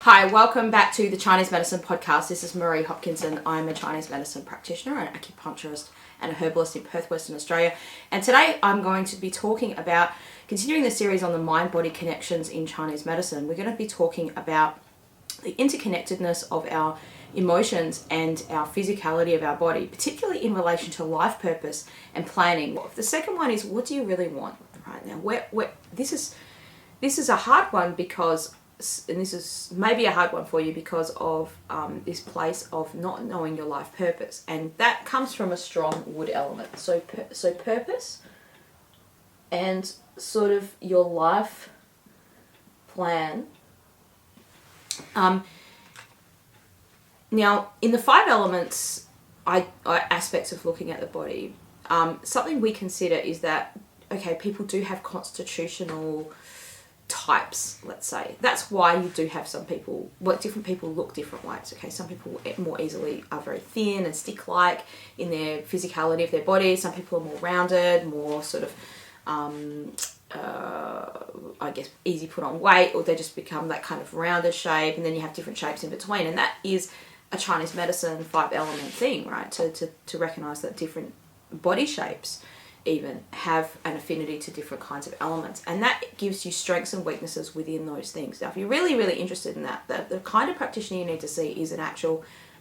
Hi, welcome back to the Chinese Medicine Podcast. This is Marie Hopkinson. I'm a Chinese medicine practitioner, an acupuncturist and a herbalist in Perth, Western Australia. And today I'm going to be talking about, continuing the series on the mind-body connections in Chinese medicine, we're going to be talking about the interconnectedness of our emotions and our physicality of our body, particularly in relation to life purpose and planning. The second one is, what do you really want right now? This is a hard one because, and this is maybe a hard one for you because of this place of not knowing your life purpose, and that comes from a strong wood element. So purpose and sort of your life plan. Now, in the 5 elements aspects of looking at the body, something we consider is that, okay, people do have constitutional types, let's say. That's why you do have some people, different people look different ways. Okay, some people more easily are very thin and stick-like in their physicality of their body. Some people are more rounded, more sort of, I guess, easy put on weight, or they just become that kind of rounded shape, and then you have different shapes in between. And that is a Chinese medicine 5-element thing, right? To recognize that different body shapes even have an affinity to different kinds of elements, and that gives you strengths and weaknesses within those things. Now, if you're really interested in that, the kind of practitioner you need to see is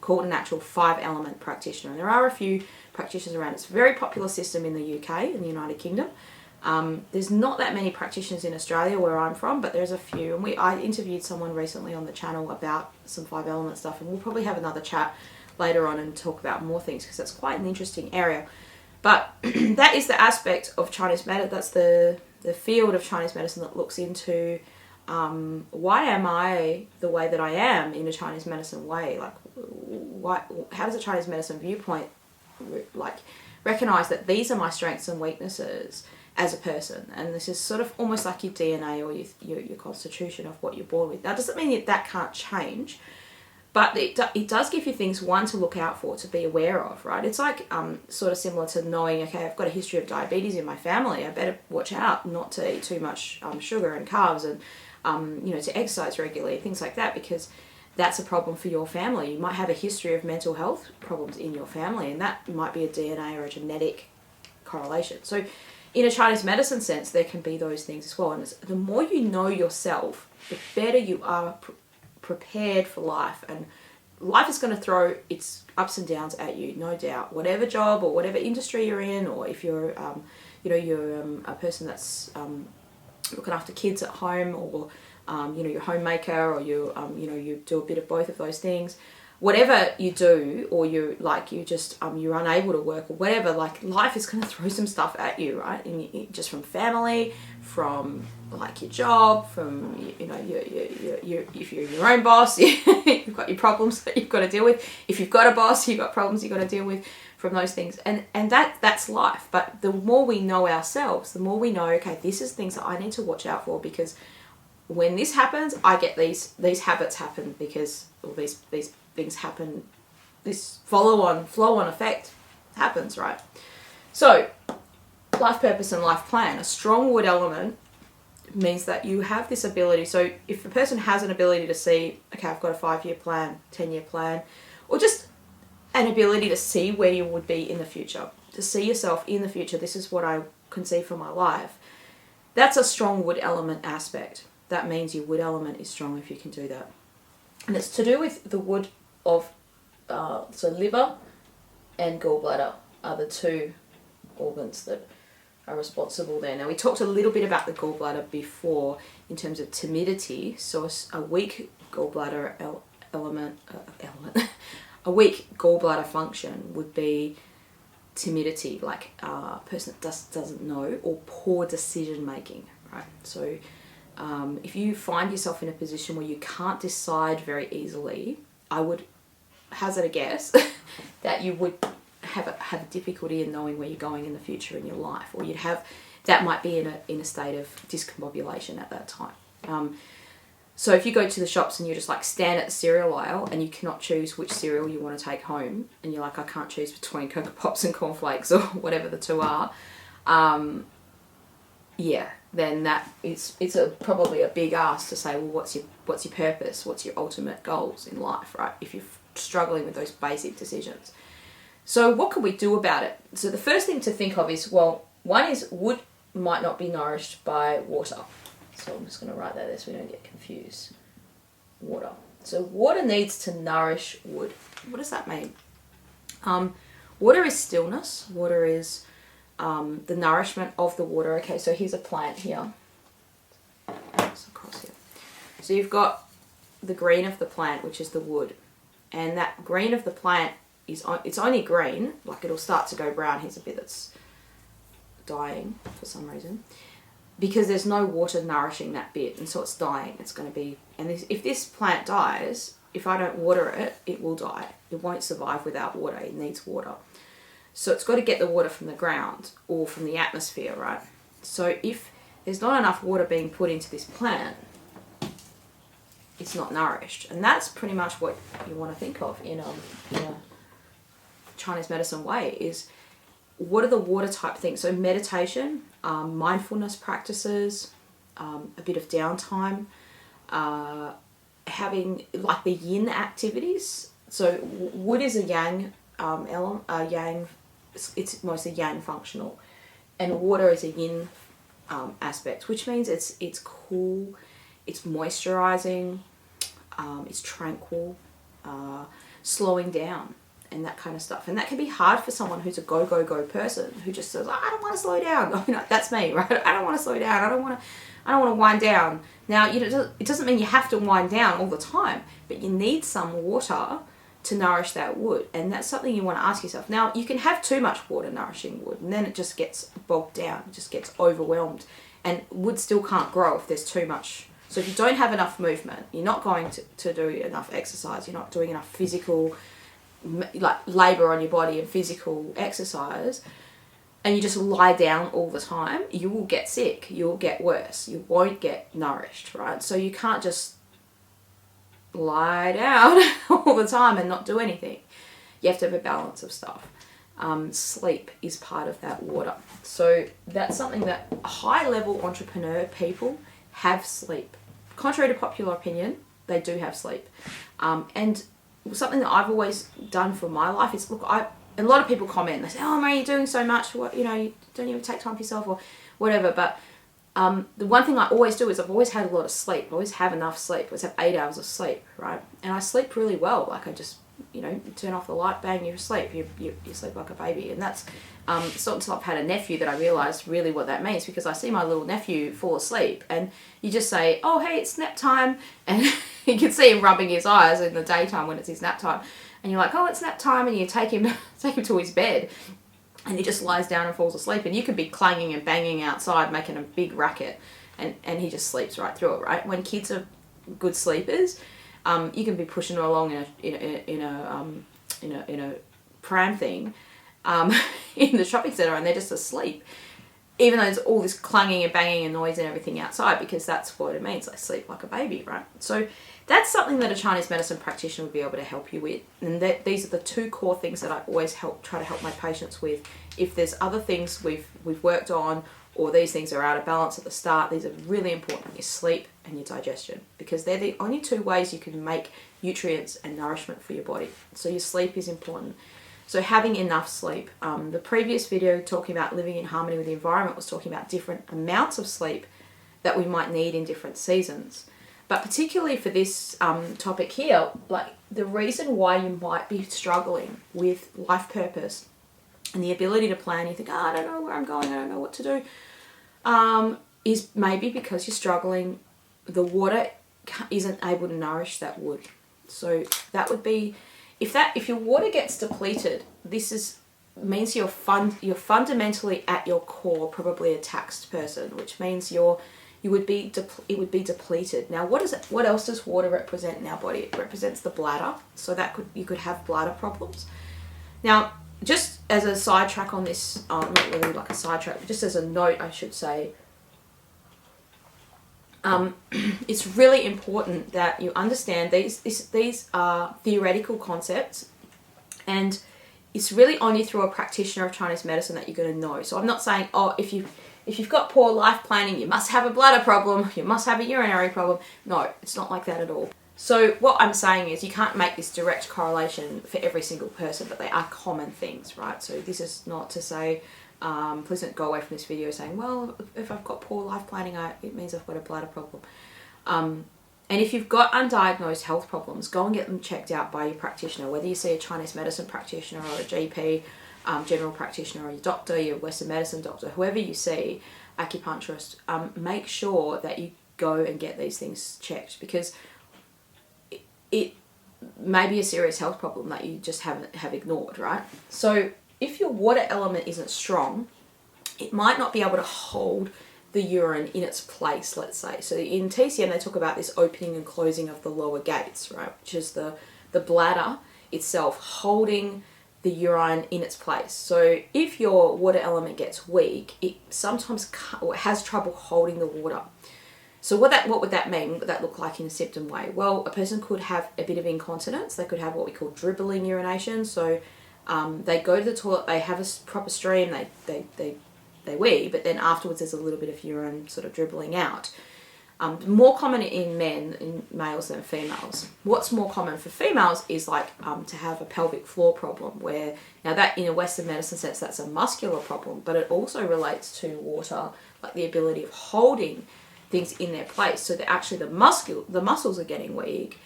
called an actual 5-element practitioner. And there are a few practitioners around. It's a very popular system in the UK, in the United Kingdom. There's not that many practitioners in Australia where I'm from, but there's a few. And I interviewed someone recently on the channel about some 5-element stuff, and we'll probably have another chat later on and talk about more things, because that's quite an interesting area. But that is the aspect of Chinese medicine. That's the field of Chinese medicine that looks into why am I the way that I am in a Chinese medicine way? Like, how does a Chinese medicine viewpoint recognize that these are my strengths and weaknesses as a person? And this is sort of almost like your DNA or your constitution of what you're born with. Now, it doesn't mean that can't change, but it does give you things, one, to look out for, to be aware of, right? It's like sort of similar to knowing, okay, I've got a history of diabetes in my family. I better watch out not to eat too much sugar and carbs, and to exercise regularly, things like that, because that's a problem for your family. You might have a history of mental health problems in your family, and that might be a DNA or a genetic correlation. So in a Chinese medicine sense, there can be those things as well. And the more you know yourself, the better you are prepared for life. And life is going to throw its ups and downs at you, no doubt. Whatever job or whatever industry you're in, or if you're a person that's looking after kids at home, or you're a homemaker, or you do a bit of both of those things. Whatever you do, or you're unable to work, or whatever, like, life is going to throw some stuff at you, right? And just from family, from like your job, from if you're your own boss, you've got your problems that you've got to deal with. If you've got a boss, you've got problems you've got to deal with from those things, and that's life. But the more we know ourselves, the more we know, okay, this is things that I need to watch out for, because when this happens, I get these habits happen, because all these things happen, this flow on effect happens, right? So life purpose and life plan, a strong wood element means that you have this ability. So if a person has an ability to see, okay, I've got a 5-year plan, 10-year plan, or just an ability to see where you would be in the future, to see yourself in the future, this is what I can see for my life, that's a strong wood element aspect. That means your wood element is strong if you can do that. And it's to do with the wood of, so liver and gallbladder are the 2 organs that are responsible there. Now, we talked a little bit about the gallbladder before in terms of timidity. So a weak gallbladder element, a weak gallbladder function would be timidity, like a person that doesn't know, or poor decision making, right? So if you find yourself in a position where you can't decide very easily, I would hazard a guess that you would have a difficulty in knowing where you're going in the future in your life, or that might be in a state of discombobulation at that time. So if you go to the shops and you just like stand at the cereal aisle and you cannot choose which cereal you want to take home, and you're like, I can't choose between Cocoa Pops and cornflakes or whatever the 2 are, yeah, then probably a big ask to say, well, what's your purpose? What's your ultimate goals in life, right? If you're struggling with those basic decisions. So what can we do about it? So the first thing to think of is, well, one is wood might not be nourished by water. So I'm just going to write that there so we don't get confused. Water. So water needs to nourish wood. What does that mean? Water is stillness. Water is the nourishment of the water. Okay, so here's a plant here. It's across here. So you've got the green of the plant, which is the wood. And that green of the plant it's only green, like it'll start to go brown. Here's a bit that's dying for some reason, because there's no water nourishing that bit, and so it's dying. It's going to be, and if this plant dies, if I don't water it, it will die. It won't survive without water. It needs water. So it's got to get the water from the ground or from the atmosphere, right? So if there's not enough water being put into this plant, it's not nourished. And that's pretty much what you want to think of in a Chinese medicine way, is what are the water type things? So meditation, mindfulness practices, a bit of downtime, having like the yin activities. So wood is a yang element, yang. It's mostly yang functional, and water is a yin aspect, which means it's cool, it's moisturizing, it's tranquil, slowing down, and that kind of stuff. And that can be hard for someone who's a go person who just says, I don't want to slow down. I mean, that's me, right? I don't want to slow down. I don't want to wind down. Now, it doesn't mean you have to wind down all the time, but you need some water to nourish that wood. And that's something you want to ask yourself. Now, you can have too much water nourishing wood, and then it just gets bogged down. It just gets overwhelmed. And wood still can't grow if there's too much. So if you don't have enough movement, you're not going to do enough exercise, you're not doing enough physical, like labor on your body and physical exercise, and you just lie down all the time, you will get sick, you'll get worse, you won't get nourished, right? So you can't just lie down all the time and not do anything. You have to have a balance of stuff. Sleep is part of that water. So that's something that high level entrepreneur people have sleep. Contrary to popular opinion, they do have sleep. And something that I've always done for my life is, look, a lot of people comment, they say, oh, Marie, you're doing so much, what, you don't even take time for yourself or whatever. But the one thing I always do is I've always had a lot of sleep. I always have enough sleep. I always have 8 hours of sleep, right? And I sleep really well. Like I just, turn off the light, bang, you're asleep. You sleep like a baby. And that's, it's not until I've had a nephew that I realised really what that means, because I see my little nephew fall asleep and you just say, oh, hey, it's nap time. And you can see him rubbing his eyes in the daytime when it's his nap time. And you're like, oh, it's nap time. And you take him to his bed. And he just lies down and falls asleep. And you could be clanging and banging outside, making a big racket, and he just sleeps right through it, right? When kids are good sleepers, you can be pushing them along in a pram thing, in the shopping centre, and they're just asleep, even though there's all this clanging and banging and noise and everything outside, because that's what it means. They sleep like a baby, right? So that's something that a Chinese medicine practitioner would be able to help you with. And these are the 2 core things that I always try to help my patients with. If there's other things we've worked on, or these things are out of balance at the start, these are really important: your sleep and your digestion, because they're the only 2 ways you can make nutrients and nourishment for your body. So your sleep is important. So having enough sleep. The previous video talking about living in harmony with the environment was talking about different amounts of sleep that we might need in different seasons. But particularly for this topic here, like the reason why you might be struggling with life purpose and the ability to plan, you think, I don't know where I'm going, I don't know what to do, is maybe because you're struggling, the water isn't able to nourish that wood. So that would be, if your water gets depleted, means you're fundamentally at your core probably a taxed person, which means it would be depleted. Now, what else does water represent in our body? It represents the bladder, so you could have bladder problems. Now, just as a sidetrack on this, not really like a sidetrack, but just as a note, I should say, it's really important that you understand these are theoretical concepts, and it's really only through a practitioner of Chinese medicine that you're going to know. So I'm not saying, oh, if you if you've got poor life planning, you must have a bladder problem, you must have a urinary problem. No, it's not like that at all. So what I'm saying is you can't make this direct correlation for every single person, but they are common things, right? So this is not to say, please don't go away from this video saying, well, if I've got poor life planning, it means I've got a bladder problem. And if you've got undiagnosed health problems, go and get them checked out by your practitioner, whether you see a Chinese medicine practitioner or a GP, general practitioner, or your doctor, your Western medicine doctor, whoever you see, acupuncturist, make sure that you go and get these things checked, because it may be a serious health problem that you just have ignored, right? So if your water element isn't strong, it might not be able to hold the urine in its place, let's say. So in TCM, they talk about this opening and closing of the lower gates, right? Which is the bladder itself holding the urine in its place. So if your water element gets weak, it sometimes has trouble holding the water. So what would that mean? What would that look like in a symptom way? Well, a person could have a bit of incontinence. They could have what we call dribbling urination. So they go to the toilet, they have a proper stream, they wee, but then afterwards there's a little bit of urine sort of dribbling out. More common in males than females. What's more common for females is like to have a pelvic floor problem, where now that in a Western medicine sense that's a muscular problem, but it also relates to water, like the ability of holding things in their place. So that actually the muscles are getting weak,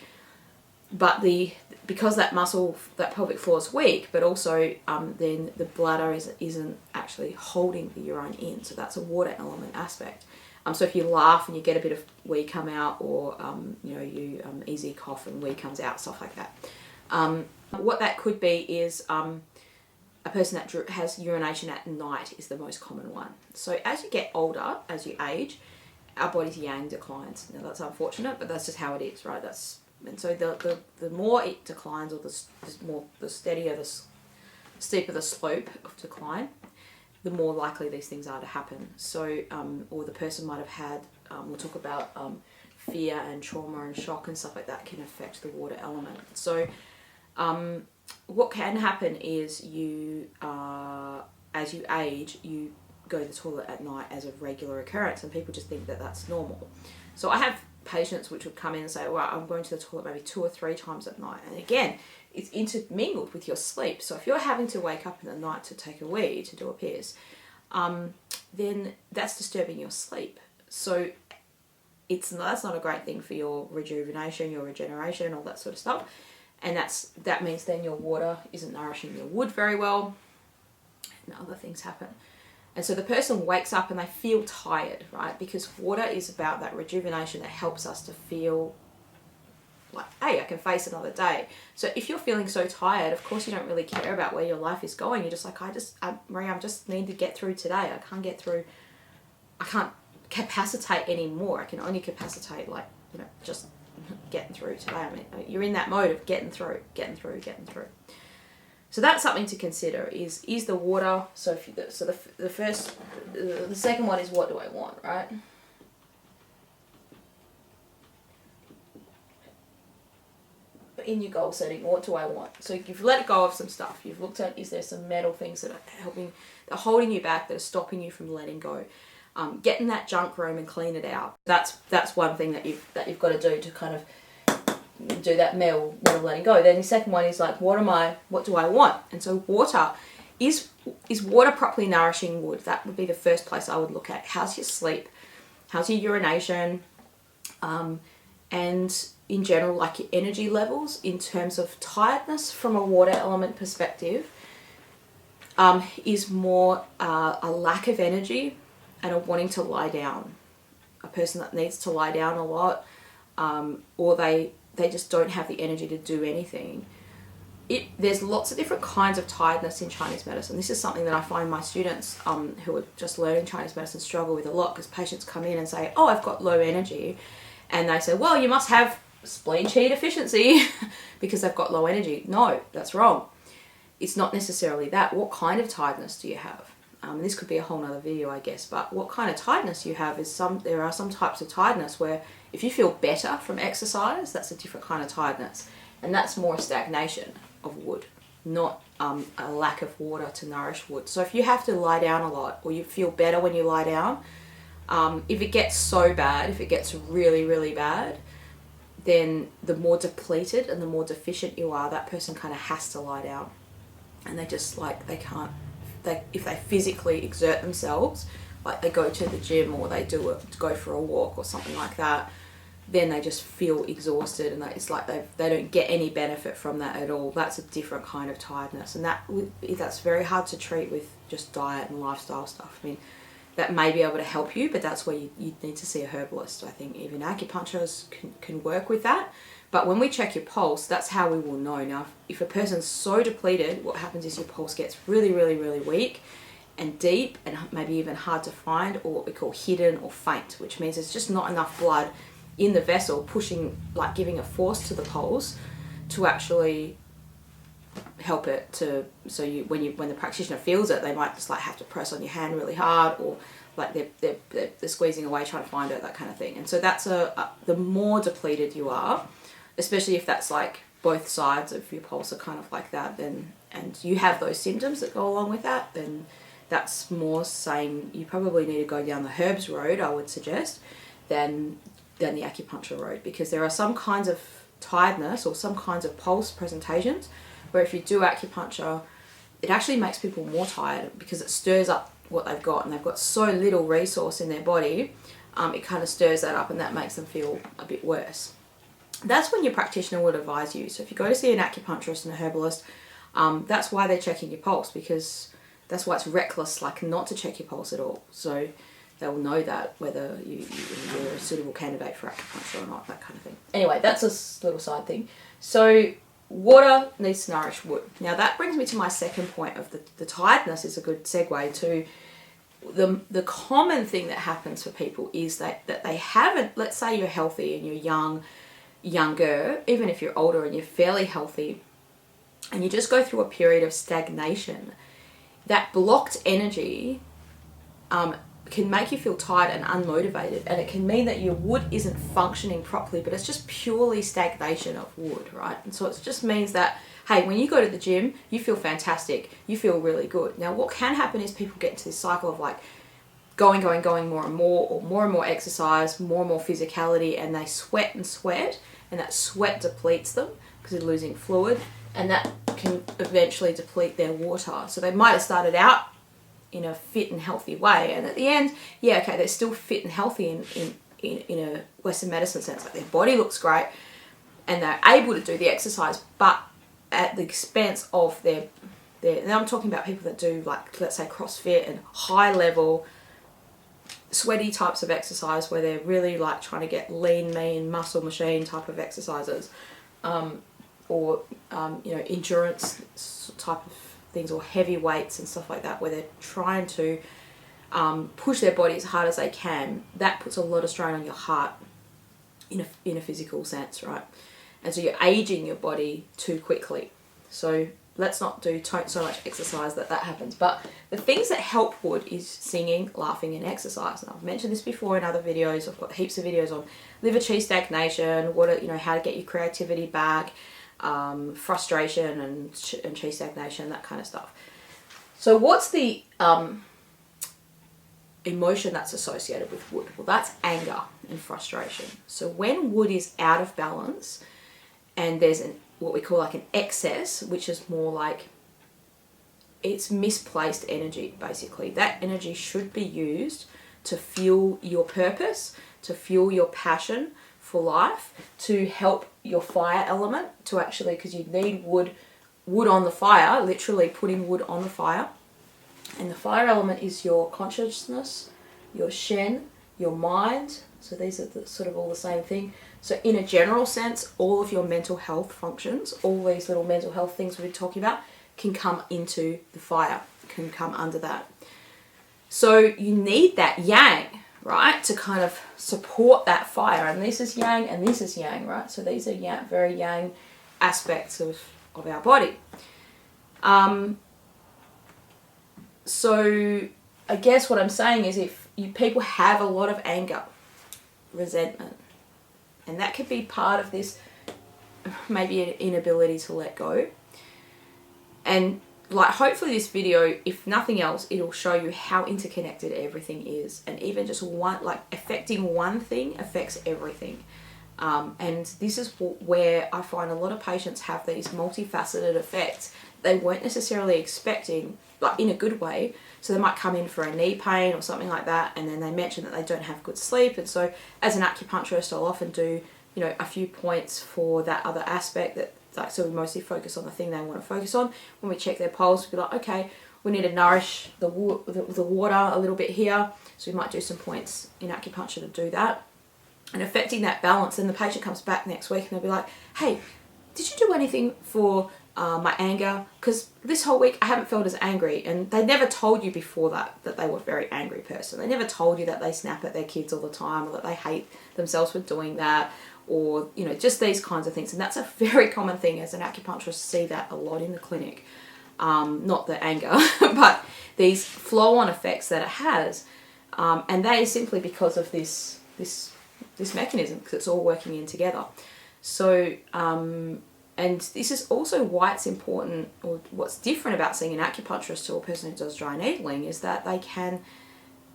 but because that pelvic floor is weak, but also then the bladder isn't actually holding the urine in. So that's a water element aspect. So if you laugh and you get a bit of wee come out, or you easy cough and wee comes out, stuff like that. What that could be is a person that has urination at night is the most common one. So as you get older, as you age, our body's yang declines. Now that's unfortunate, but that's just how it is, right? And so the more it declines, or the steadier, the steeper the slope of decline, the more likely these things are to happen. So, or the person might have had, we'll talk about fear and trauma and shock and stuff like that can affect the water element. So, what can happen is as you age, you go to the toilet at night as a regular occurrence, and people just think that that's normal. So I have patients which would come in and say, well, I'm going to the toilet maybe 2 or 3 times at night. And again, it's intermingled with your sleep. So if you're having to wake up in the night to take a wee, to do a piss, then that's disturbing your sleep. So that's not a great thing for your rejuvenation, your regeneration, all that sort of stuff. And that means then your water isn't nourishing your wood very well, and other things happen. And so the person wakes up and they feel tired, right? Because water is about that rejuvenation that helps us to feel like, hey, I can face another day. So if you're feeling so tired, of course you don't really care about where your life is going. You're just like, Maria, I just need to get through today. I can't capacitate anymore. I can only capacitate just getting through today. I mean, you're in that mode of getting through. So that's something to consider. Is the water? So the second one is, what do I want, right? In your goal setting, what do I want? So you've let go of some stuff. You've looked at, is there some metal things that are holding you back, that are stopping you from letting go? Get in that junk room and clean it out. That's one thing that you've got to do to kind of do that metal letting go. Then the second one is like, what do I want? And so water, is water properly nourishing wood? That would be the first place I would look at. How's your sleep? How's your urination? And in general, like your energy levels in terms of tiredness from a water element perspective, is more a lack of energy and a wanting to lie down. A person that needs to lie down a lot, or they just don't have the energy to do anything. There's lots of different kinds of tiredness in Chinese medicine. This is something that I find my students who are just learning Chinese medicine struggle with a lot, because patients come in and say, oh, I've got low energy. And they say, well, you must have spleen qi deficiency because they've got low energy. No, that's wrong. It's not necessarily that. What kind of tiredness do you have? This could be a whole nother video, I guess, but what kind of tiredness you have is there are some types of tiredness where if you feel better from exercise, that's a different kind of tiredness. And that's more a stagnation of wood. not a lack of water to nourish wood. So if you have to lie down a lot, or you feel better when you lie down, if it gets so bad, if it gets really, really bad, then the more depleted and the more deficient you are, that person kind of has to lie down. And they just like, they can't, if they physically exert themselves, like they go to the gym or they go for a walk or something like that, then they just feel exhausted, and it's like they don't get any benefit from that at all. That's a different kind of tiredness, and that's very hard to treat with just diet and lifestyle stuff. I mean, that may be able to help you, but that's where you need to see a herbalist. I think even acupuncturists can work with that. But when we check your pulse, that's how we will know. Now, if a person's so depleted, what happens is your pulse gets really, really, really weak and deep, and maybe even hard to find, or what we call hidden or faint, which means there's just not enough blood in the vessel pushing, like giving a force to the pulse to actually help it to, so when the practitioner feels it, they might just like have to press on your hand really hard, or like they're squeezing away trying to find it, that kind of thing. And so that's the more depleted you are, especially if that's like both sides of your pulse are kind of like that, then, and you have those symptoms that go along with that, then that's more saying you probably need to go down the herbs road, I would suggest, than the acupuncture road, because there are some kinds of tiredness or some kinds of pulse presentations where if you do acupuncture, it actually makes people more tired because it stirs up what they've got, and they've got so little resource in their body, it kind of stirs that up, and that makes them feel a bit worse. That's when your practitioner would advise you. So if you go to see an acupuncturist and a herbalist, that's why they're checking your pulse, because that's why it's reckless like not to check your pulse at all. So they'll know that whether you're a suitable candidate for acupuncture or not, that kind of thing. Anyway, that's a little side thing. So water needs to nourish wood. Now that brings me to my second point of the tiredness is a good segue to the common thing that happens for people is that they haven't, let's say you're healthy and you're younger, even if you're older and you're fairly healthy, and you just go through a period of stagnation, that blocked energy can make you feel tired and unmotivated, and it can mean that your wood isn't functioning properly, but it's just purely stagnation of wood, right? And so it just means that, hey, when you go to the gym, you feel fantastic, you feel really good. Now what can happen is people get into this cycle of like going more and more, or more and more exercise, more and more physicality, and they sweat, and that sweat depletes them because they're losing fluid, and that can eventually deplete their water. So they might have started out in a fit and healthy way, and at the end, yeah, okay, they're still fit and healthy in a Western medicine sense, like their body looks great and they're able to do the exercise, but at the expense of their now I'm talking about people that do, like, let's say CrossFit and high level sweaty types of exercise where they're really like trying to get lean, mean, muscle machine type of exercises, or endurance type of things, or heavy weights and stuff like that, where they're trying to push their body as hard as they can. That puts a lot of strain on your heart in a physical sense, right? And so you're aging your body too quickly. So let's not do so much exercise that happens. But the things that help wood is singing, laughing, and exercise. And I've mentioned this before in other videos. I've got heaps of videos on liver chi stagnation, how to get your creativity back, frustration and chi stagnation, that kind of stuff. So what's the emotion that's associated with wood? Well, that's anger and frustration. So when wood is out of balance and there's what we call like an excess, which is more like it's misplaced energy, basically. That energy should be used to fuel your purpose, to fuel your passion for life, to help your fire element, to actually, because you need wood on the fire, literally putting wood on the fire. And the fire element is your consciousness, your shen, your mind. So these are sort of all the same thing. So in a general sense, all of your mental health functions, all these little mental health things we're talking about, can come into the fire, can come under that. So you need that yang, right, to kind of support that fire. And this is yang and this is yang, right? So these are yang, very yang aspects of our body. So I guess what I'm saying is if people have a lot of anger, resentment, and that could be part of this, maybe an inability to let go, And like, hopefully this video, if nothing else, it'll show you how interconnected everything is. And even just one, like affecting one thing affects everything. And this is where I find a lot of patients have these multifaceted effects they weren't necessarily expecting, like in a good way. So they might come in for a knee pain or something like that, and then they mention that they don't have good sleep. And so as an acupuncturist, I'll often do, you know, a few points for that other aspect that, like, so we mostly focus on the thing they want to focus on. When we check their pulse, we'll be like, okay, we need to nourish the water a little bit here. So we might do some points in acupuncture to do that. And affecting that balance, and the patient comes back next week and they'll be like, hey, did you do anything for my anger? Because this whole week I haven't felt as angry. And they never told you before that they were a very angry person. They never told you that they snap at their kids all the time, or that they hate themselves for doing that, or, you know, just these kinds of things. And that's a very common thing as an acupuncturist, see that a lot in the clinic. Not the anger, but these flow-on effects that it has. And that is simply because of this mechanism, because it's all working in together. So, and this is also why it's important, or what's different about seeing an acupuncturist to a person who does dry needling, is that they can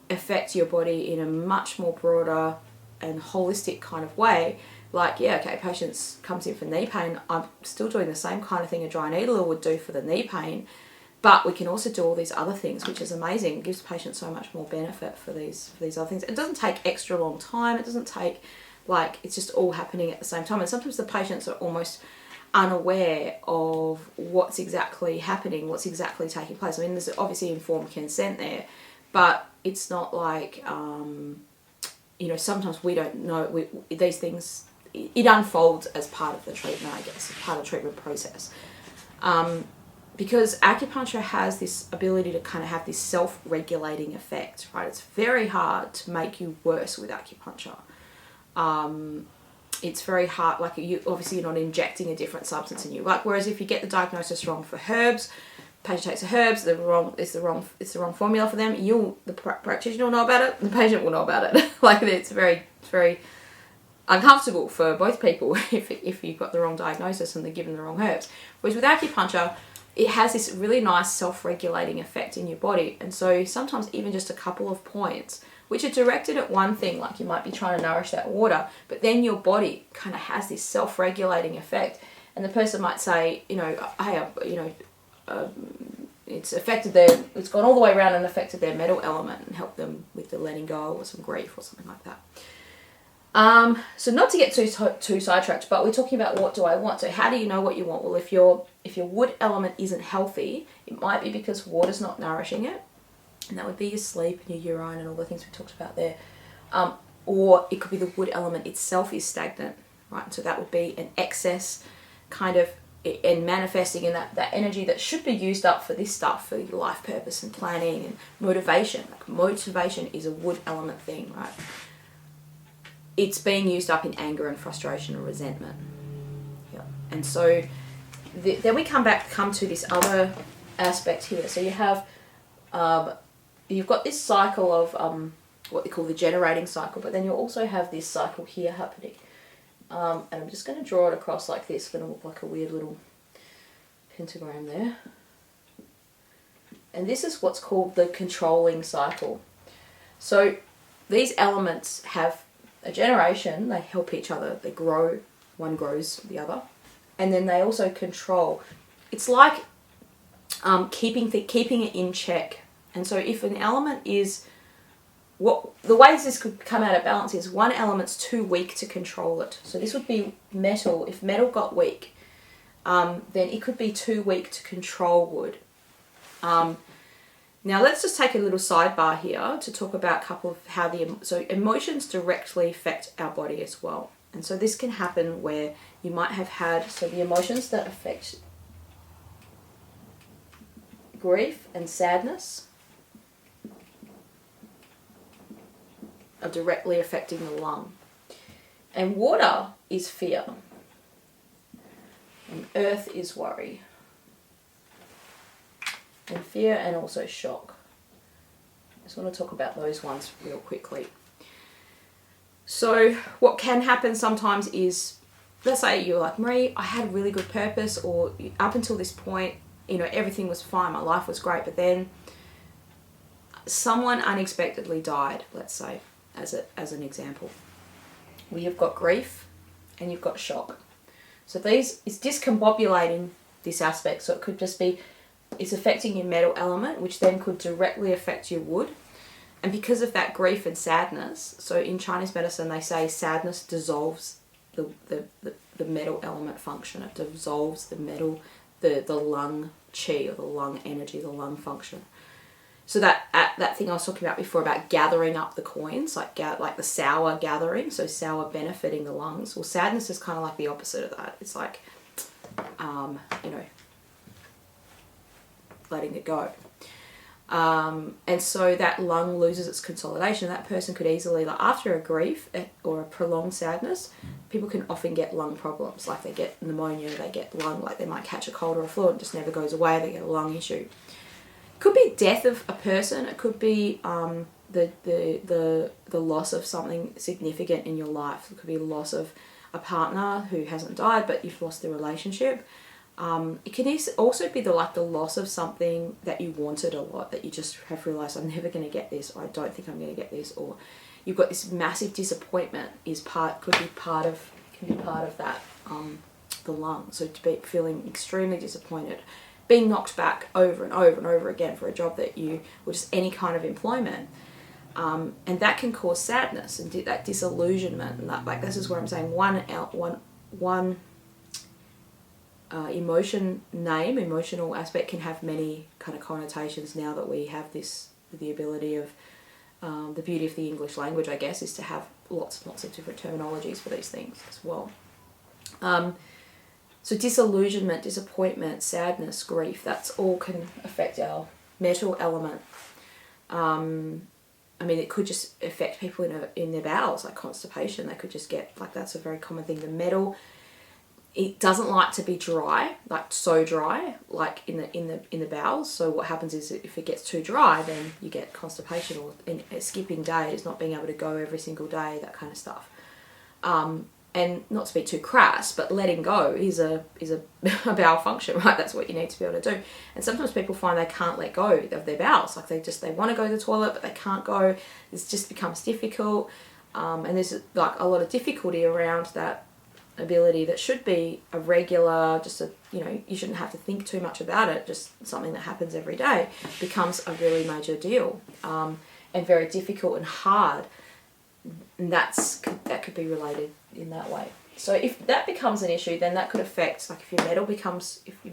affect your body in a much more broader and holistic kind of way. Like, yeah, okay, patient comes in for knee pain, I'm still doing the same kind of thing a dry needler would do for the knee pain, but we can also do all these other things, which is amazing. It gives patients so much more benefit for these other things. It doesn't take extra long time. It doesn't take, like, it's just all happening at the same time. And sometimes the patients are almost unaware of what's exactly happening, what's exactly taking place. I mean, there's obviously informed consent there, but it's not like, you know, sometimes we don't know these things. It unfolds as part of the treatment, I guess, as part of the treatment process. Because acupuncture has this ability to kind of have this self-regulating effect, right? It's very hard to make you worse with acupuncture. It's very hard, like, obviously you're not injecting a different substance in you. Like, whereas if you get the diagnosis wrong for herbs, patient takes the herbs, it's the wrong formula for them, the practitioner will know about it, the patient will know about it. Like, it's very uncomfortable for both people if you've got the wrong diagnosis and they're given the wrong herbs. Whereas with acupuncture, it has this really nice self-regulating effect in your body. And so sometimes even just a couple of points, which are directed at one thing, like you might be trying to nourish that water, but then your body kind of has this self-regulating effect. And the person might say, you know, hey, it's gone all the way around and affected their metal element and helped them with the letting go or some grief or something like that. So not to get too sidetracked, but we're talking about what do I want. So how do you know what you want? Well, if your wood element isn't healthy, it might be because water's not nourishing it. And that would be your sleep and your urine and all the things we talked about there. Or it could be the wood element itself is stagnant, right? So that would be an excess kind of, and manifesting in that energy that should be used up for this stuff, for your life purpose and planning and motivation. Like, motivation is a wood element thing, right? It's being used up in anger and frustration and resentment. Yeah. And so then we come to this other aspect here. So you have, you've got this cycle of what they call the generating cycle, but then you also have this cycle here happening. And I'm just going to draw it across like this. It's going to look like a weird little pentagram there. And this is what's called the controlling cycle. So these elements have a generation, they help each other, they grow, one grows the other, and then they also control. It's like keeping it in check. And so if an element is, the ways this could come out of balance is one element's too weak to control it. So this would be metal. If metal got weak, then it could be too weak to control wood. Now let's just take a little sidebar here to talk about a couple of how so emotions directly affect our body as well. And so this can happen where you might have had, so the emotions that affect grief and sadness are directly affecting the lung. And water is fear. And earth is worry. And fear and also shock. I just want to talk about those ones real quickly. So what can happen sometimes is, let's say you're like, Marie, I had a really good purpose, or up until this point, you know, everything was fine, my life was great, but then someone unexpectedly died, let's say, as an example. Well, you've got grief and you've got shock. So it's discombobulating this aspect. So it could just be, it's affecting your metal element, which then could directly affect your wood. And because of that grief and sadness, so in Chinese medicine they say sadness dissolves the metal element function. It dissolves the metal, the lung chi, or the lung energy, the lung function. So that thing I was talking about before about gathering up the coins, like the sour gathering, so sour benefiting the lungs. Well, sadness is kind of like the opposite of that. It's like, you know, letting it go. And so that lung loses its consolidation. That person could easily, like after a grief or a prolonged sadness, people can often get lung problems. Like they get pneumonia, they get lung, like they might catch a cold or a flu and it just never goes away. They get a lung issue. Could be death of a person. It could be the loss of something significant in your life. It could be the loss of a partner who hasn't died, but you've lost the relationship. It can also be the loss of something that you wanted a lot, that you just have realised, I'm never going to get this, or I don't think I'm going to get this, or you've got this massive disappointment could be part of that, the lung. So to be feeling extremely disappointed, being knocked back over and over and over again for a job that or just any kind of employment, and that can cause sadness and that disillusionment. And that, like, this is where I'm saying one emotional aspect can have many kind of connotations. Now that we have the ability of the beauty of the English language, I guess, is to have lots and lots of different terminologies for these things as well. So disillusionment, disappointment, sadness, grief, that's all can affect our metal element. I mean, it could just affect people in their bowels, like constipation. They could just get, like, that's a very common thing. The metal, it doesn't like to be dry, like so dry, like in the bowels. So what happens is if it gets too dry, then you get constipation, or skipping days, not being able to go every single day, that kind of stuff. And not to be too crass, but letting go is a bowel function, right? That's what you need to be able to do. And sometimes people find they can't let go of their bowels. Like they want to go to the toilet, but they can't go. It just becomes difficult. And there's like a lot of difficulty around that ability that should be a regular, you shouldn't have to think too much about it. Just something that happens every day becomes a really major deal, and very difficult and hard. And that could be related in that way. So if that becomes an issue, then that could affect, like if your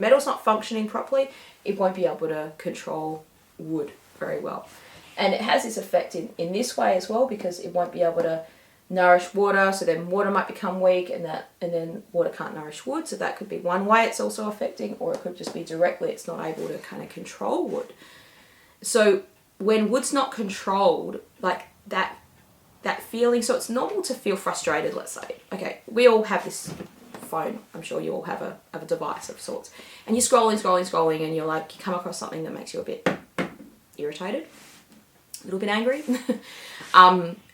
metal's not functioning properly, it won't be able to control wood very well. And it has this effect in this way as well, because it won't be able to nourish water, so then water might become weak, and then water can't nourish wood. So that could be one way it's also affecting, or it could just be directly it's not able to kind of control wood. So when wood's not controlled, like that feeling, so it's normal to feel frustrated, let's say. Okay, we all have this phone. I'm sure you all have a device of sorts. And you're scrolling, and you come across something that makes you a bit irritated, a little bit angry.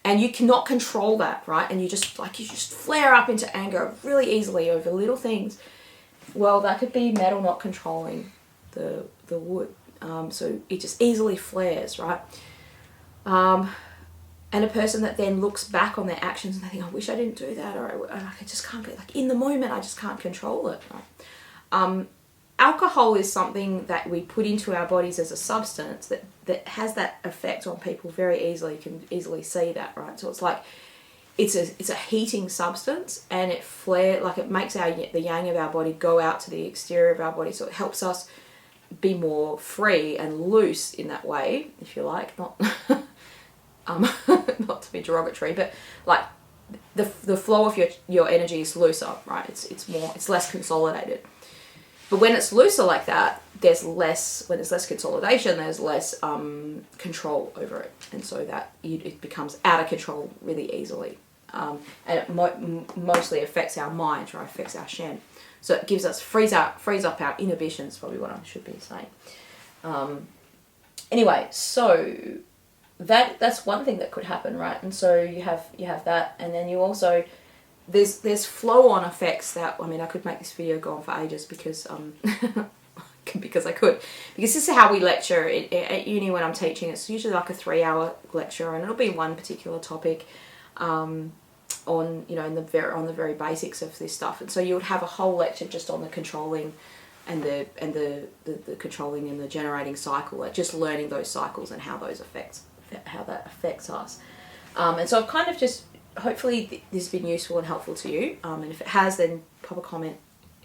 And you cannot control that, right? And you just flare up into anger really easily over little things. Well, that could be metal not controlling the wood. So it just easily flares, right? And a person that then looks back on their actions and they think, I wish I didn't do that, or I just can't get, like, in the moment, I just can't control it. Right? Alcohol is something that we put into our bodies as a substance that has that effect on people very easily. You can easily see that, right? So it's like, it's a heating substance, and it makes the yang of our body go out to the exterior of our body. So it helps us be more free and loose in that way, if you like, not not to be derogatory, but like the flow of your energy is looser, right? It's less consolidated. But when it's looser like that, when there's less consolidation, there's less control over it, and so that it becomes out of control really easily, and it mostly affects our mind, right? Affects our shen. So it gives us frees up our inhibitions. Probably what I should be saying. Anyway, so that's one thing that could happen, right? And so you have that, and then you also there's flow-on effects that, I mean, I could make this video go on for ages because because I could. Because this is how we lecture at uni when I'm teaching. It's usually like a 3-hour lecture, and it'll be one particular topic on, you know, on the very basics of this stuff. And so you would have a whole lecture just on the controlling and the controlling and the generating cycle, like just learning those cycles and how that affects us. And so I've kind of just, hopefully this has been useful and helpful to you. And if it has, then pop a comment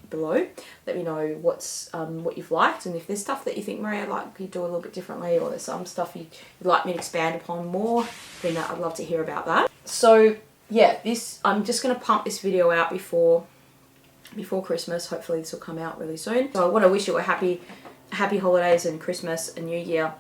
below. Let me know what you've liked, and if there's stuff that you think, Maria, I'd like you do a little bit differently, or there's some stuff you'd like me to expand upon more, then I'd love to hear about that. So yeah, I'm just going to pump this video out before Christmas. Hopefully this will come out really soon. So I want to wish you a happy holidays and Christmas and New Year.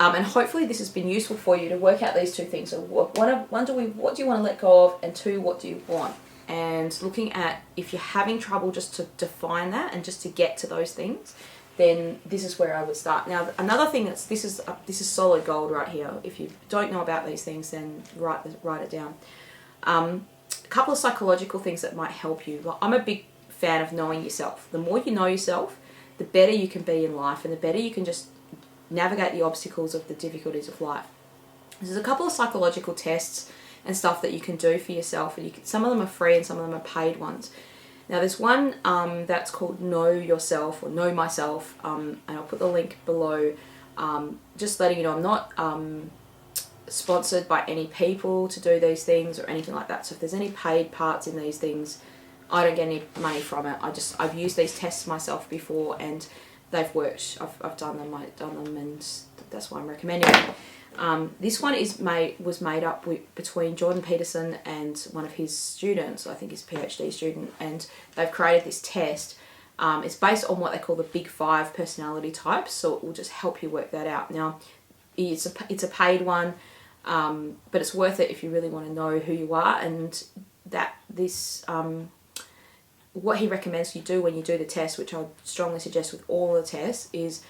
And hopefully this has been useful for you to work out these two things. So what do you want to let go of, and two, what do you want? And looking at, if you're having trouble just to define that and just to get to those things, then this is where I would start. Now, another thing this is solid gold right here. If you don't know about these things, then write it down. A couple of psychological things that might help you. Like, I'm a big fan of knowing yourself. The more you know yourself, the better you can be in life, and the better you can just navigate the obstacles of the difficulties of life. There's a couple of psychological tests and stuff that you can do for yourself, and some of them are free and some of them are paid ones. Now there's one that's called Know Yourself, or Know Myself, and I'll put the link below. Just letting you know, I'm not sponsored by any people to do these things or anything like that. So if there's any paid parts in these things, I don't get any money from it. I've used these tests myself before, and they've worked. I've done them, and that's why I'm recommending it. This one was made up between Jordan Peterson and one of his students, I think his PhD student, and they've created this test. It's based on what they call the Big 5 personality types, so it will just help you work that out. Now, it's a paid one, but it's worth it if you really want to know who you are, and what he recommends you do when you do the test, which I would strongly suggest with all the tests, is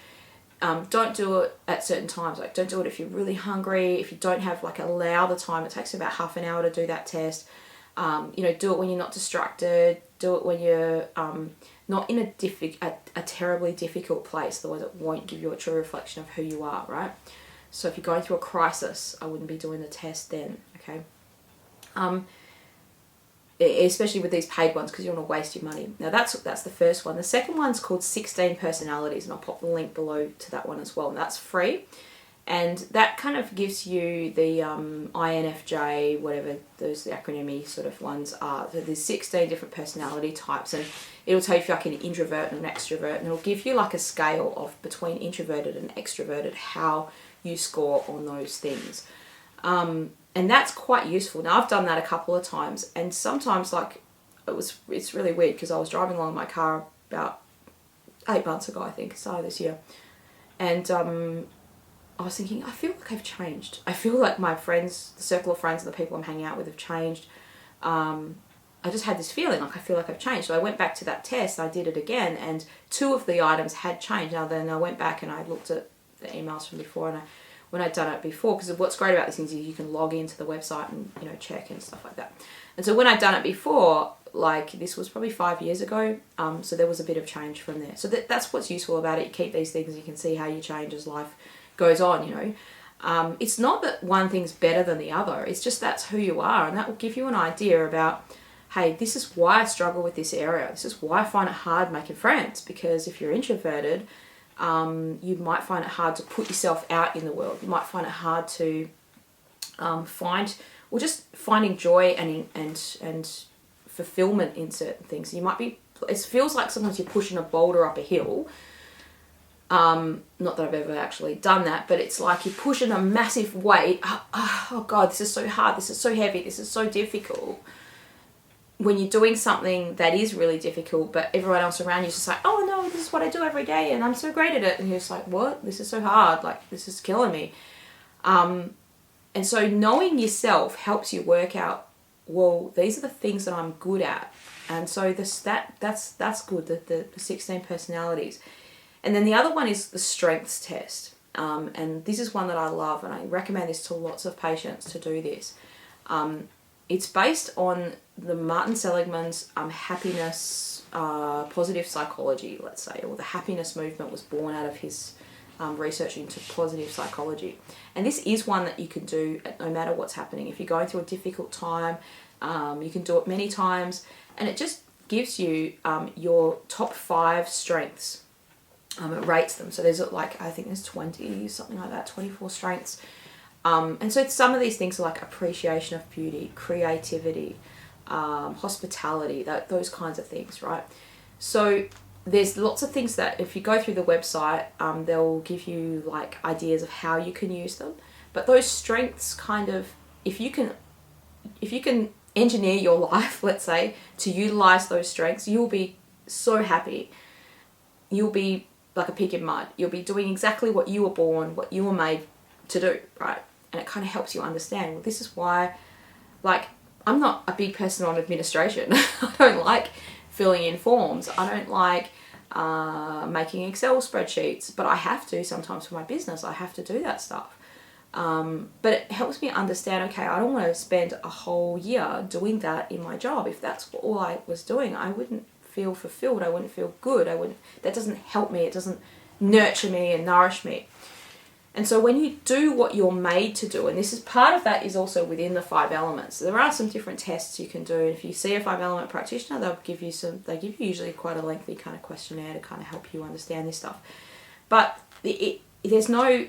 don't do it at certain times. Like, don't do it if you're really hungry, if you don't have, like, allow the time. It takes about half an hour to do that test. You know, do it when you're not distracted. Do it when you're not in a terribly difficult place, otherwise it won't give you a true reflection of who you are, right? So if you're going through a crisis, I wouldn't be doing the test then, okay? Especially with these paid ones, because you don't want to waste your money. Now that's the first one. The second one's called 16 Personalities, and I'll pop the link below to that one as well. And that's free, and that kind of gives you the INFJ, whatever those the acronym sort of ones are. So there's 16 different personality types, and it'll tell you if you're like an introvert and an extrovert, and it'll give you like a scale of between introverted and extroverted, how you score on those things. And that's quite useful. Now, I've done that a couple of times, and sometimes, like, it's really weird, because I was driving along in my car about 8 months ago, I think, started this year, and I was thinking, I feel like I've changed. I feel like my friends, the circle of friends and the people I'm hanging out with have changed. I just had this feeling, like, I feel like I've changed. So I went back to that test, I did it again, and 2 of the items had changed. Now then I went back and I looked at the emails from before, and when I'd done it before, because what's great about these things is you can log into the website and, you know, check and stuff like that. And so when I'd done it before, like, this was probably 5 years ago, so there was a bit of change from there. So that's what's useful about it. You keep these things, you can see how you change as life goes on, you know. It's not that one thing's better than the other, it's just that's who you are, and that will give you an idea about, hey, this is why I struggle with this area, this is why I find it hard making friends, because if you're introverted, you might find it hard to put yourself out in the world. You might find it hard to finding joy and fulfillment in certain things. You might be, it feels like sometimes you're pushing a boulder up a hill. Not that I've ever actually done that, but it's like you're pushing a massive weight. Oh God, this is so hard, this is so heavy, this is so difficult. When you're doing something that is really difficult, but everyone else around you is just like, oh no, this is what I do every day and I'm so great at it. And you're just like, what? This is so hard. Like, this is killing me. And so knowing yourself helps you work out, well, these are the things that I'm good at. And so that's good, the 16 personalities. And then the other one is the strengths test. And this is one that I love, and I recommend this to lots of patients to do this. It's based on the Martin Seligman's happiness, positive psychology, let's say, or the happiness movement was born out of his research into positive psychology. And this is one that you can do no matter what's happening. If you're going through a difficult time, you can do it many times, and it just gives you your top 5 strengths. It rates them. So there's like, I think there's 20, something like that, 24 strengths. And so some of these things are like appreciation of beauty, creativity, hospitality, those kinds of things, right? So there's lots of things that if you go through the website, they'll give you like ideas of how you can use them. But those strengths kind of, if you can engineer your life, let's say, to utilize those strengths, you'll be so happy. You'll be like a pig in mud. You'll be doing exactly what you were born, what you were made to do, right? And it kind of helps you understand, well, this is why, like, I'm not a big person on administration. I don't like filling in forms. I don't like making Excel spreadsheets, but I have to sometimes for my business. I have to do that stuff. But it helps me understand, okay, I don't want to spend a whole year doing that in my job. If that's all I was doing, I wouldn't feel fulfilled. I wouldn't feel good. That doesn't help me. It doesn't nurture me and nourish me. And so when you do what you're made to do, and this is part of that is also within the 5 elements. So there are some different tests you can do. If you see a 5 element practitioner, they give you usually quite a lengthy kind of questionnaire to kind of help you understand this stuff. But there's no,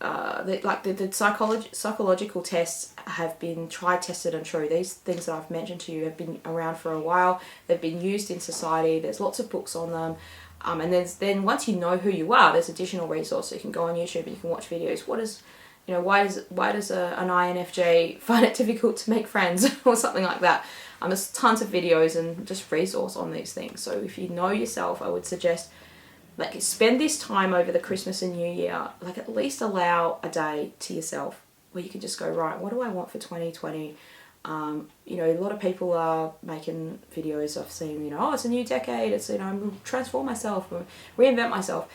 the psychological tests have been tried, tested and true. These things that I've mentioned to you have been around for a while. They've been used in society. There's lots of books on them. And then once you know who you are, there's additional resources. You can go on YouTube and you can watch videos. Why does an INFJ find it difficult to make friends or something like that? There's tons of videos and just resource on these things. So if you know yourself, I would suggest like spend this time over the Christmas and New Year, like at least allow a day to yourself where you can just go, right, what do I want for 2020? A lot of people are making videos. I've seen, it's a new decade. It's, I'm transform myself, reinvent myself.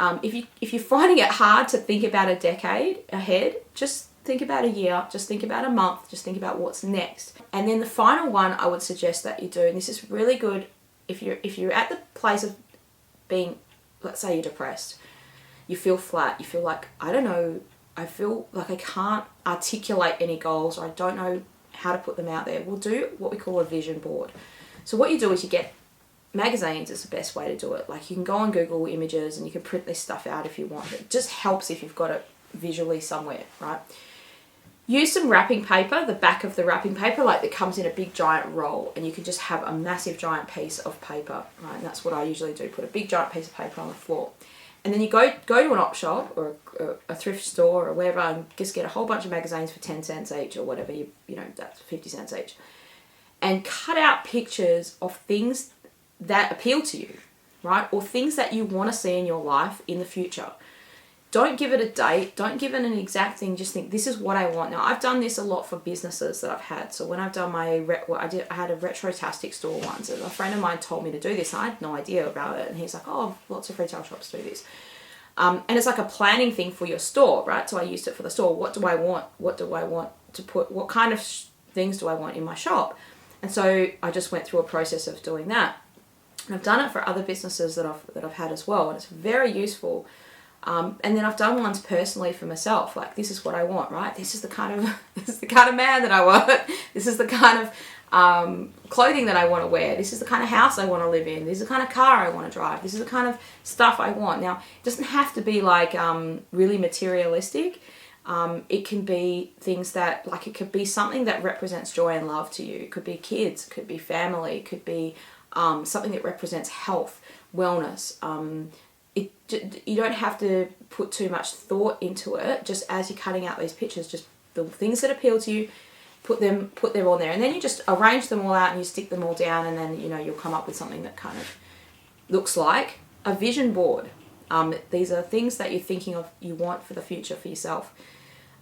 If you're finding it hard to think about a decade ahead, just think about a year, just think about a month, just think about what's next. And then the final one I would suggest that you do, and this is really good if you're at the place of being, let's say you're depressed, you feel flat, you feel like, I don't know, I feel like I can't articulate any goals, or I don't know how to put them out there. We'll do what we call a vision board. So what you do is you get magazines is the best way to do it. Like you can go on Google Images and you can print this stuff out if you want. It just helps if you've got it visually somewhere, right? Use some wrapping paper, the back of the wrapping paper, like that comes in a big giant roll, and you can just have a massive giant piece of paper, right? And that's what I usually do, put a big giant piece of paper on the floor. And then you go to an op shop or a thrift store or wherever and just get a whole bunch of magazines for 10 cents each or whatever, that's 50 cents each. And cut out pictures of things that appeal to you, right? Or things that you want to see in your life in the future. Don't give it a date. Don't give it an exact thing. Just think, this is what I want. Now, I've done this a lot for businesses that I've had. So when I've done I had a retrotastic store once, and a friend of mine told me to do this, and I had no idea about it. And he's like, oh, lots of retail shops do this. And it's like a planning thing for your store, right? So I used it for the store. What do I want? What do I want to put? What kind of things do I want in my shop? And so I just went through a process of doing that. And I've done it for other businesses that I've had as well. And it's very useful. And then I've done ones personally for myself. Like, this is what I want, right? This is the kind of man that I want. This is the kind of clothing that I want to wear. This is the kind of house I want to live in. This is the kind of car I want to drive. This is the kind of stuff I want. Now, it doesn't have to be like really materialistic. It can be things that, like, it could be something that represents joy and love to you. It could be kids, it could be family, it could be something that represents health, wellness. You don't have to put too much thought into it. Just as you're cutting out these pictures, just the things that appeal to you, put them on there, and then you just arrange them all out and you stick them all down, and then you'll come up with something that kind of looks like a vision board. These are things that you're thinking of, you want for the future for yourself,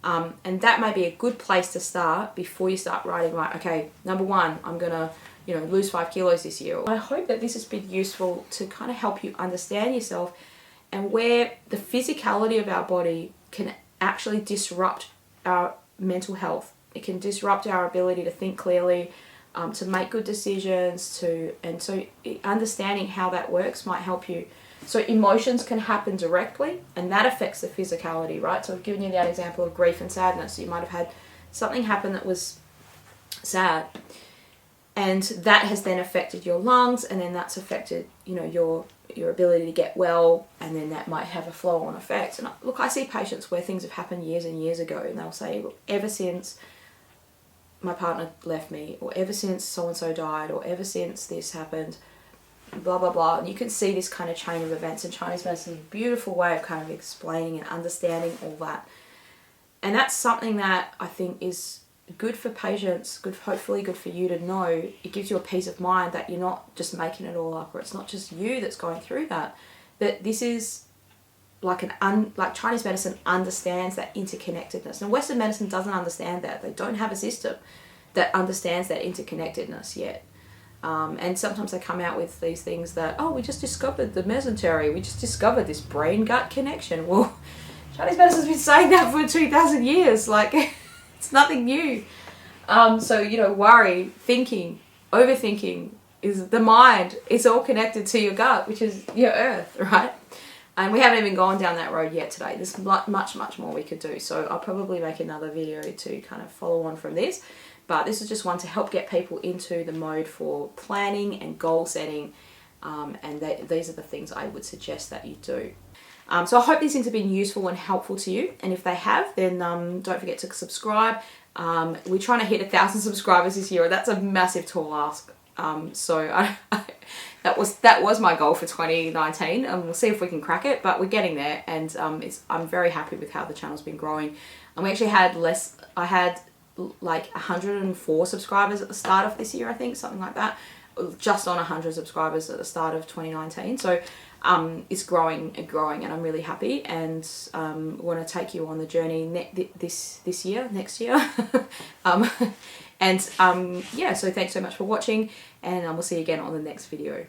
and that may be a good place to start before you start writing. Right, okay, number 1, I'm gonna lose 5 kilos this year. I hope that this has been useful to kind of help you understand yourself and where the physicality of our body can actually disrupt our mental health. It can disrupt our ability to think clearly, to make good decisions, so understanding how that works might help you. So emotions can happen directly, and that affects the physicality, right? So I've given you that example of grief and sadness. You might have had something happen that was sad, and that has then affected your lungs, and then that's affected, you know, your ability to get well, and then that might have a flow-on effect. And look, I see patients where things have happened years and years ago, and they'll say, look, ever since my partner left me, or ever since so-and-so died, or ever since this happened, blah blah blah, and you can see this kind of chain of events, and Chinese medicine is a beautiful way of kind of explaining and understanding all that. And that's something that I think is good for patients, hopefully good for you to know. It gives you a peace of mind that you're not just making it all up, or it's not just you that's going through that, but this is like like Chinese medicine understands that interconnectedness, and Western medicine doesn't understand that. They don't have a system that understands that interconnectedness yet. And sometimes they come out with these things that, oh, we just discovered the mesentery, we just discovered this brain-gut connection. Well, Chinese medicine's been saying that for 2,000 years. Like, it's nothing new. So, you know, worry, thinking, overthinking is the mind. It's all connected to your gut, which is your earth, right? And we haven't even gone down that road yet today. There's much, much more we could do. So I'll probably make another video to kind of follow on from this. But this is just one to help get people into the mode for planning and goal setting. And these are the things I would suggest that you do. So I hope these things have been useful and helpful to you. And if they have, then don't forget to subscribe. We're trying to hit 1,000 subscribers this year. That's a massive tall ask. That was my goal for 2019. We'll see if we can crack it, but we're getting there. And I'm very happy with how the channel's been growing. And we actually had I had like 104 subscribers at the start of this year, I think, something like that. Just on 100 subscribers at the start of 2019. So it's growing and growing, and I'm really happy, and want to take you on the journey next year. Yeah, so thanks so much for watching, and we'll see you again on the next video.